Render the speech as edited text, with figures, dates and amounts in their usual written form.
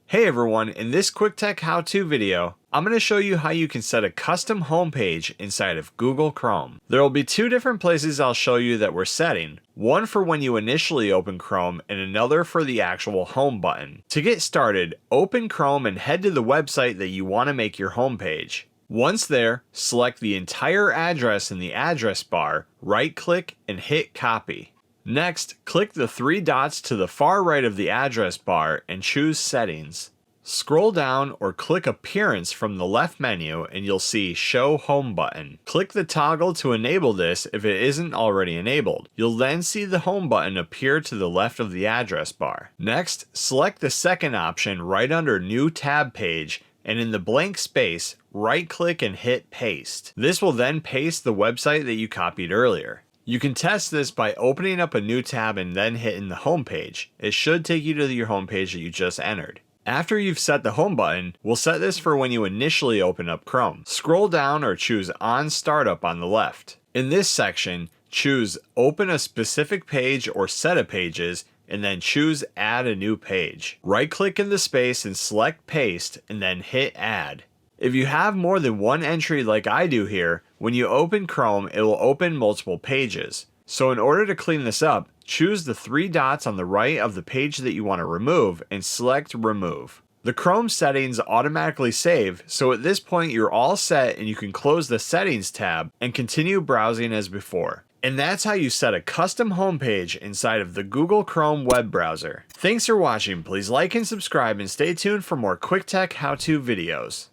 Hey everyone, in this quick tech how-to video, I'm going to show you how you can set a custom homepage inside of Google Chrome. There will be two different places I'll show you that we're setting, one for when you initially open Chrome and another for the actual home button. To get started, open Chrome and head to the website that you want to make your homepage. Once there, select the entire address in the address bar, right-click and hit copy. Next, click the three dots to the far right of the address bar and choose Settings. Scroll down or click Appearance from the left menu and you'll see Show Home button. Click the toggle to enable this if it isn't already enabled. You'll then see the Home button appear to the left of the address bar. Next, select the second option right under New Tab Page, and in the blank space, right-click and hit Paste. This will then paste the website that you copied earlier. You can test this by opening up a new tab and then hitting the home page. It should take you to your home page that you just entered. After you've set the home button, we'll set this for when you initially open up Chrome. Scroll down or choose On Startup on the left. In this section, choose Open a specific page or set of pages, and then choose Add a new page. Right-click in the space and select Paste, and then hit Add. If you have more than one entry like I do here, when you open Chrome, it will open multiple pages. So in order to clean this up, choose the three dots on the right of the page that you want to remove and select Remove. The Chrome settings automatically save, so at this point you're all set and you can close the Settings tab and continue browsing as before. And that's how you set a custom homepage inside of the Google Chrome web browser. Thanks for watching. Please like and subscribe and stay tuned for more quick tech how-to videos.